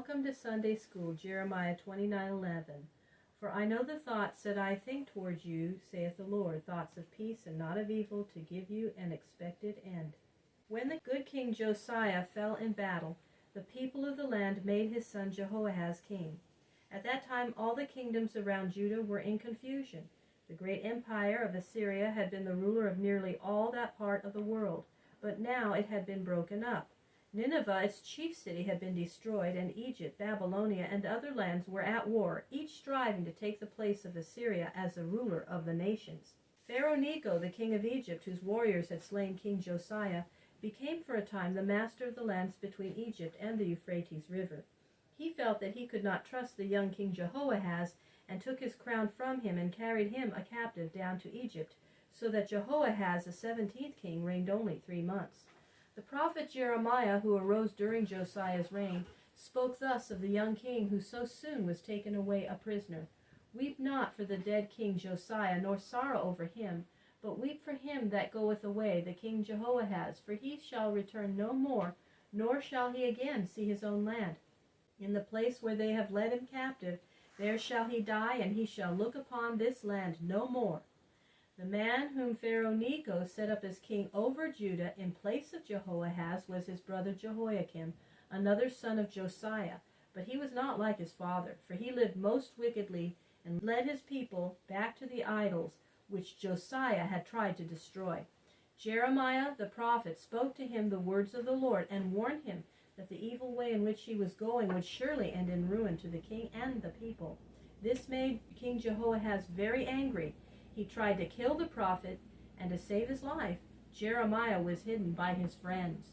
Welcome to Sunday School, Jeremiah 29:11. For I know the thoughts that I think toward you, saith the Lord, thoughts of peace and not of evil, to give you an expected end. When the good king Josiah fell in battle, the people of the land made his son Jehoahaz king. At that time all the kingdoms around Judah were in confusion. The great empire of Assyria had been the ruler of nearly all that part of the world, but now it had been broken up. Nineveh, its chief city, had been destroyed, and Egypt, Babylonia, and other lands were at war, each striving to take the place of Assyria as the ruler of the nations. Pharaoh Necho, the king of Egypt, whose warriors had slain King Josiah, became for a time the master of the lands between Egypt and the Euphrates River. He felt that he could not trust the young King Jehoahaz, and took his crown from him and carried him a captive down to Egypt, so that Jehoahaz, the 17th king, reigned only 3 months. The prophet Jeremiah, who arose during Josiah's reign, spoke thus of the young king who so soon was taken away a prisoner. Weep not for the dead king Josiah, nor sorrow over him, but weep for him that goeth away, the king Jehoahaz, for he shall return no more, nor shall he again see his own land. In the place where they have led him captive, there shall he die, and he shall look upon this land no more. The man whom Pharaoh Necho set up as king over Judah in place of Jehoahaz was his brother Jehoiakim, another son of Josiah. But he was not like his father, for he lived most wickedly and led his people back to the idols which Josiah had tried to destroy. Jeremiah the prophet spoke to him the words of the Lord and warned him that the evil way in which he was going would surely end in ruin to the king and the people. This made King Jehoahaz very angry. He tried to kill the prophet, and to save his life, Jeremiah was hidden by his friends.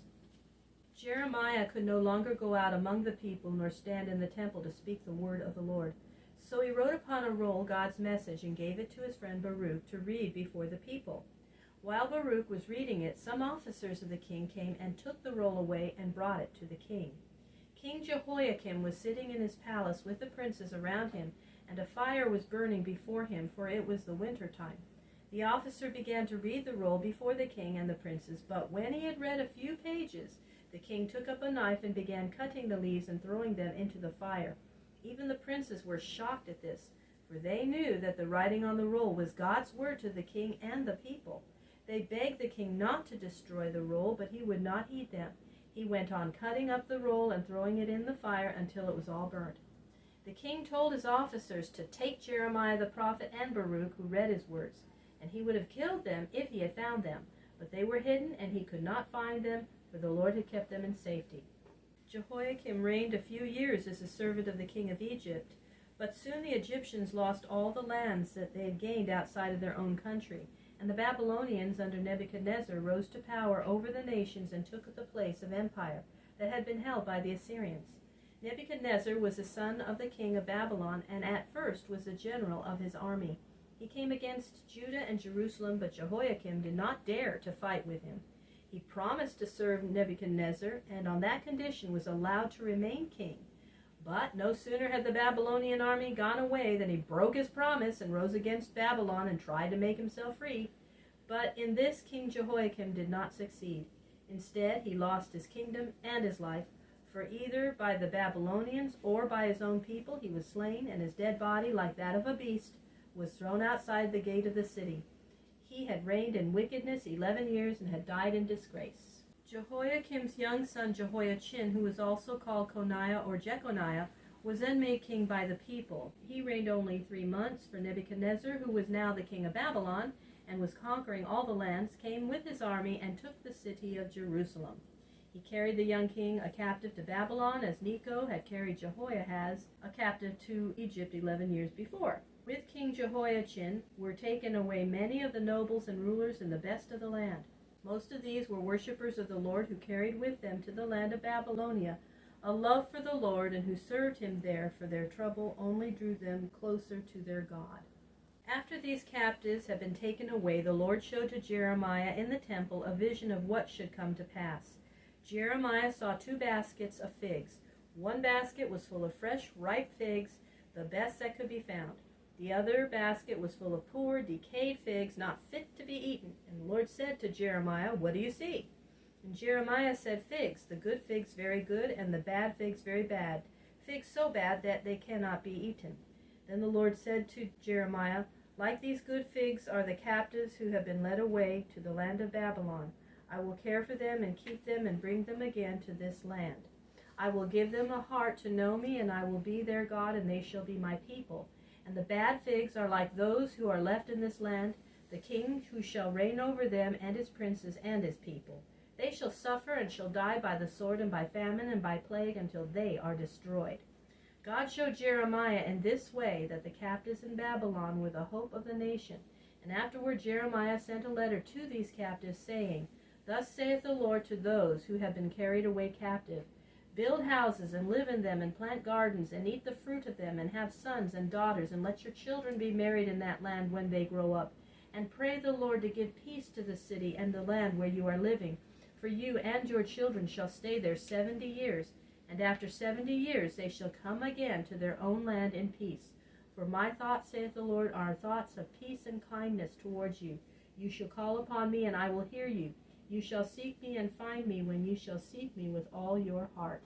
Jeremiah could no longer go out among the people nor stand in the temple to speak the word of the Lord. So he wrote upon a roll God's message and gave it to his friend Baruch to read before the people. While Baruch was reading it, some officers of the king came and took the roll away and brought it to the king. King Jehoiakim was sitting in his palace with the princes around him, and a fire was burning before him, for it was the winter time. The officer began to read the roll before the king and the princes, but when he had read a few pages, the king took up a knife and began cutting the leaves and throwing them into the fire. Even the princes were shocked at this, for they knew that the writing on the roll was God's word to the king and the people. They begged the king not to destroy the roll, but he would not heed them. He went on cutting up the roll and throwing it in the fire until it was all burnt. The king told his officers to take Jeremiah the prophet and Baruch, who read his words, and he would have killed them if he had found them. But they were hidden, and he could not find them, for the Lord had kept them in safety. Jehoiakim reigned a few years as a servant of the king of Egypt, but soon the Egyptians lost all the lands that they had gained outside of their own country, and the Babylonians under Nebuchadnezzar rose to power over the nations and took the place of empire that had been held by the Assyrians. Nebuchadnezzar was the son of the king of Babylon, and at first was the general of his army. He came against Judah and Jerusalem, but Jehoiakim did not dare to fight with him. He promised to serve Nebuchadnezzar, and on that condition was allowed to remain king. But no sooner had the Babylonian army gone away than he broke his promise and rose against Babylon and tried to make himself free. But in this King Jehoiakim did not succeed. Instead, he lost his kingdom and his life, for either by the Babylonians or by his own people he was slain, and his dead body, like that of a beast, was thrown outside the gate of the city. He had reigned in wickedness 11 years and had died in disgrace. Jehoiakim's young son Jehoiachin, who was also called Coniah or Jeconiah, was then made king by the people. He reigned only 3 months, for Nebuchadnezzar, who was now the king of Babylon and was conquering all the lands, came with his army and took the city of Jerusalem. He carried the young king a captive to Babylon, as Necho had carried Jehoahaz a captive to Egypt 11 years before. With King Jehoiachin were taken away many of the nobles and rulers and the best of the land. Most of these were worshippers of the Lord, who carried with them to the land of Babylonia a love for the Lord, and who served him there, for their trouble only drew them closer to their God. After these captives had been taken away, the Lord showed to Jeremiah in the temple a vision of what should come to pass. Jeremiah saw 2 baskets of figs. One basket was full of fresh, ripe figs, the best that could be found. The other basket was full of poor, decayed figs, not fit to be eaten. And the Lord said to Jeremiah, "What do you see?" And Jeremiah said, "Figs, the good figs very good, and the bad figs very bad. figs so bad that they cannot be eaten. Then the Lord said to Jeremiah, like these good figs are the captives who have been led away to the land of Babylon. I will care for them and keep them and bring them again to this land. I will give them a heart to know me, and I will be their God, and they shall be my people. And the bad figs are like those who are left in this land, the king who shall reign over them, and his princes, and his people. They shall suffer and shall die by the sword and by famine and by plague until they are destroyed. God showed Jeremiah in this way that the captives in Babylon were the hope of the nation. And afterward Jeremiah sent a letter to these captives, saying, Thus saith the Lord to those who have been carried away captive, Build houses and live in them, and plant gardens, and eat the fruit of them, and have sons and daughters, and let your children be married in that land when they grow up. And pray the Lord to give peace to the city and the land where you are living. For you and your children shall stay there 70 years, and after 70 years they shall come again to their own land in peace. For my thoughts, saith the Lord, are thoughts of peace and kindness towards you. You shall call upon me, and I will hear you. You shall seek me and find me when you shall seek me with all your heart.